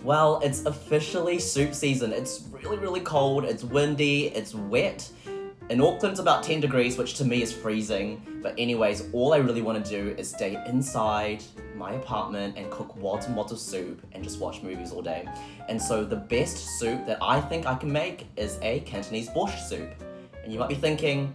Well, it's officially soup season. It's really, really cold, it's windy, it's wet. In Auckland, it's about 10 degrees, which to me is freezing. But anyways, all I really want to do is stay inside my apartment and cook wads and wads of soup and just watch movies all day. And so the best soup that I think I can make is a Cantonese borscht soup. And you might be thinking,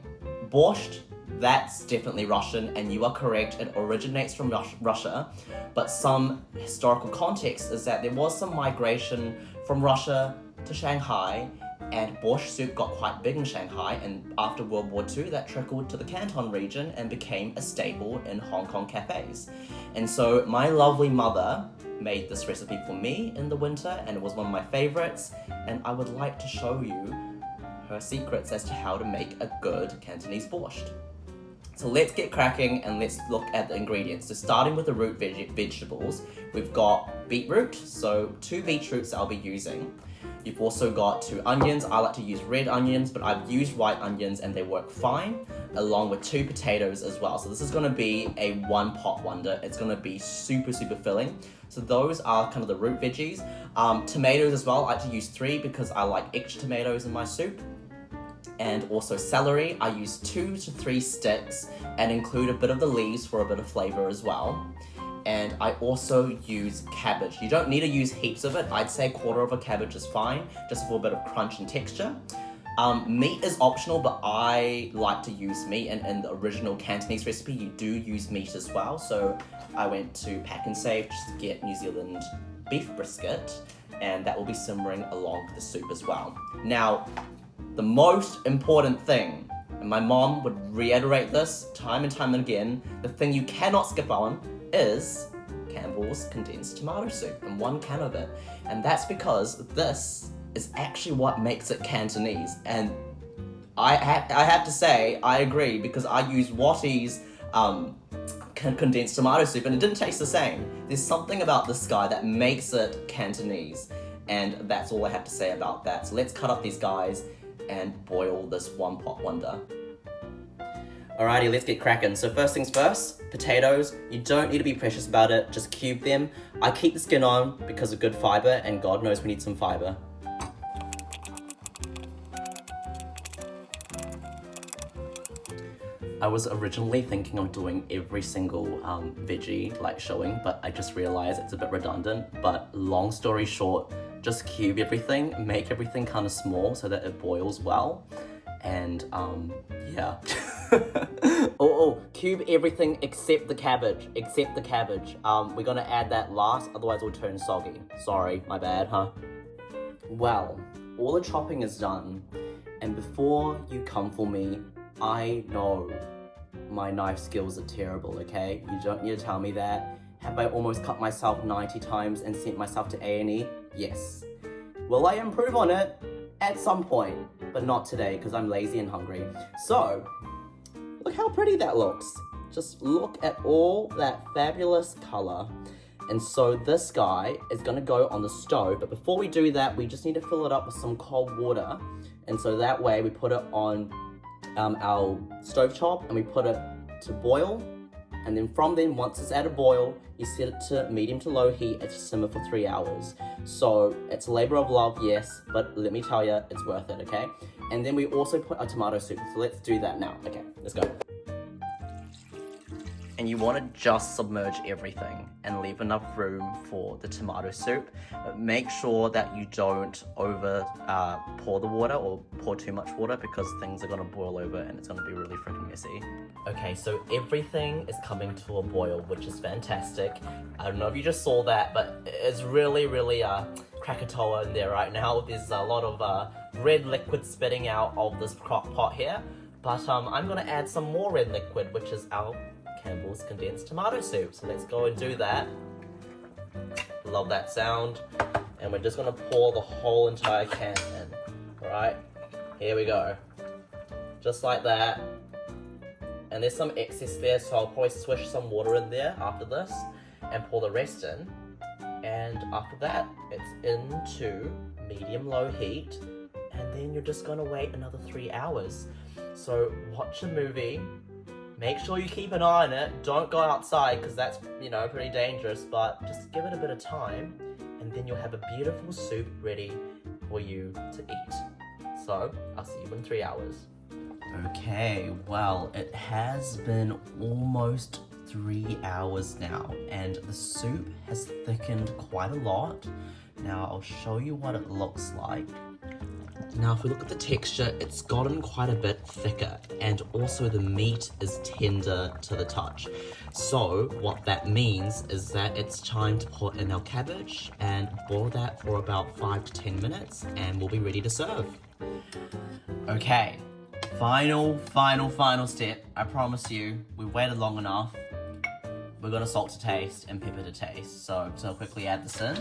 borscht? That's definitely Russian, and you are correct, it originates from Russia, but some historical context is that there was some migration from Russia to Shanghai, and borscht soup got quite big in Shanghai, and after World War II that trickled to the Canton region and became a staple in Hong Kong cafes. And so my lovely mother made this recipe for me in the winter, and it was one of my favorites, and I would like to show you her secrets as to how to make a good Cantonese borscht. So let's get cracking and let's look at the ingredients. So starting with the root vegetables, we've got beetroot, so 2 beetroots I'll be using. You've also got 2 onions. I like to use red onions, but I've used white onions and they work fine, along with 2 potatoes as well. So this is gonna be a one pot wonder. It's gonna be super, super filling. So those are kind of the root veggies. Tomatoes as well, I like to use 3 because I like extra tomatoes in my soup. And also celery, I use 2 to 3 sticks and include a bit of the leaves for a bit of flavor as well. And I also use cabbage. You don't need to use heaps of it. I'd say 1/4 of a cabbage is fine, just for a bit of crunch and texture. Meat is optional, but I like to use meat, and in the original Cantonese recipe, you do use meat as well. So I went to Pack and Save just to get New Zealand beef brisket, and that will be simmering along with the soup as well. Now, the most important thing, and my mom would reiterate this time and time again, the thing you cannot skip on is Campbell's condensed tomato soup, and 1 can of it. And that's because this is actually what makes it Cantonese. And I have to say, I agree, because I used Wattie's condensed tomato soup and it didn't taste the same. There's something about this guy that makes it Cantonese, and that's all I have to say about that. So let's cut up these guys and boil this one pot wonder. Alrighty, let's get cracking. So first things first, potatoes. You don't need to be precious about it, just cube them. I keep the skin on because of good fiber, and God knows we need some fiber. I was originally thinking of doing every single veggie like showing, but I just realized it's a bit redundant. But long story short, just cube everything, make everything kind of small so that it boils well. And yeah. Cube everything except the cabbage, we're gonna add that last, otherwise it'll turn soggy. Sorry, my bad, huh? Well, all the chopping is done, and before you come for me, I know my knife skills are terrible, okay? You don't need to tell me that. Have I almost cut myself 90 times and sent myself to A&E? Yes. Will I improve on it? At some point, but not today because I'm lazy and hungry. So, look how pretty that looks. Just look at all that fabulous color. And so this guy is gonna go on the stove, but before we do that, we just need to fill it up with some cold water. And so that way we put it on our stovetop and we put it to boil. And then from then, once it's at a boil, you set it to medium to low heat and simmer for 3 hours. So it's a labor of love, yes, but let me tell you, it's worth it, okay? And then we also put a tomato soup, so let's do that now. Okay, let's go. And you want to just submerge everything and leave enough room for the tomato soup. But make sure that you don't over pour the water or pour too much water, because things are going to boil over and it's going to be really freaking messy. Okay, so everything is coming to a boil, which is fantastic. I don't know if you just saw that, but it's really, really Krakatoa in there right now. There's a lot of red liquid spitting out of this crock pot here. But I'm going to add some more red liquid, which is our Campbell's condensed tomato soup. So let's go and do that. Love that sound. And we're just gonna pour the whole entire can in. Alright, here we go. Just like that. And there's some excess there, so I'll probably swish some water in there after this and pour the rest in. And after that, it's into medium-low heat. And then you're just gonna wait another 3 hours. So watch a movie. Make sure you keep an eye on it. Don't go outside because that's, pretty dangerous, but just give it a bit of time. And and then you'll have a beautiful soup ready for you to eat. So, I'll see you in 3 hours. Okay, well, it has been almost 3 hours now, and the soup has thickened quite a lot. Now, I'll show you what it looks like. Now, if we look at the texture, it's gotten quite a bit thicker, and also the meat is tender to the touch. So, what that means is that it's time to put in our cabbage and boil that for about 5 to 10 minutes, and we'll be ready to serve. Okay, final step. I promise you, we waited long enough. We're gonna salt to taste and pepper to taste. So I'll quickly add this in.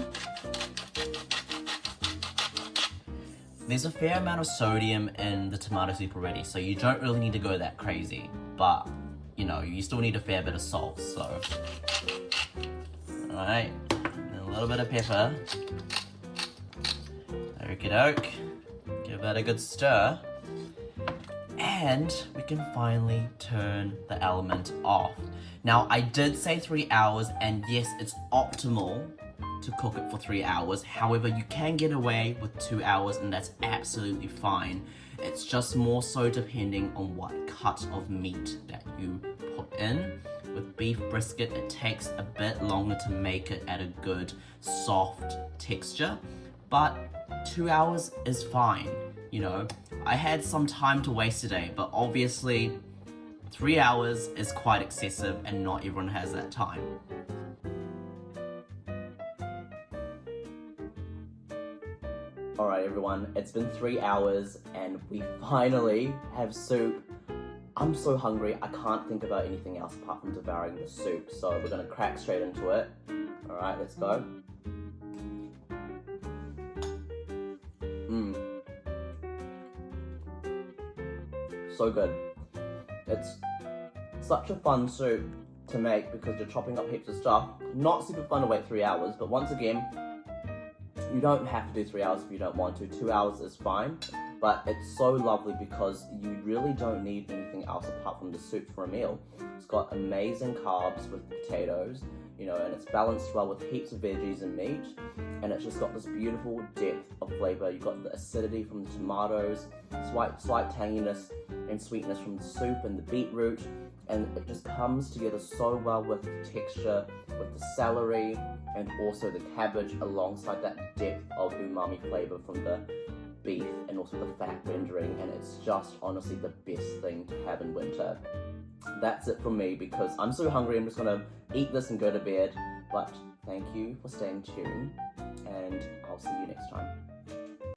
There's a fair amount of sodium in the tomato soup already, so you don't really need to go that crazy. But, you know, you still need a fair bit of salt, so. Alright, and a little bit of pepper. Okie doke. Give that a good stir. And we can finally turn the element off. Now, I did say 3 hours, and yes, it's optimal to cook it for 3 hours. However, you can get away with 2 hours, and that's absolutely fine. It's just more so depending on what cut of meat that you put in. With beef brisket, it takes a bit longer to make it at a good, soft texture, but 2 hours is fine. You know, I had some time to waste today, but obviously 3 hours is quite excessive and not everyone has that time. Alright everyone, it's been 3 hours and we finally have soup. I'm so hungry, I can't think about anything else apart from devouring the soup, so we're gonna crack straight into it. Alright, let's go. So good. It's such a fun soup to make because you're chopping up heaps of stuff. Not super fun to wait 3 hours, but once again, you don't have to do 3 hours if you don't want to. 2 hours is fine, but it's so lovely because you really don't need anything else apart from the soup for a meal. It's got amazing carbs with potatoes, you know, and it's balanced well with heaps of veggies and meat, and it's just got this beautiful depth of flavor. You've got the acidity from the tomatoes, slight tanginess and sweetness from the soup and the beetroot, and it just comes together so well with the texture, with the celery, and also the cabbage alongside that depth of umami flavor from the beef and also the fat rendering, and it's just honestly the best thing to have in winter. That's it from me because I'm so hungry. I'm just gonna eat this and go to bed, but thank you for staying tuned, and I'll see you next time.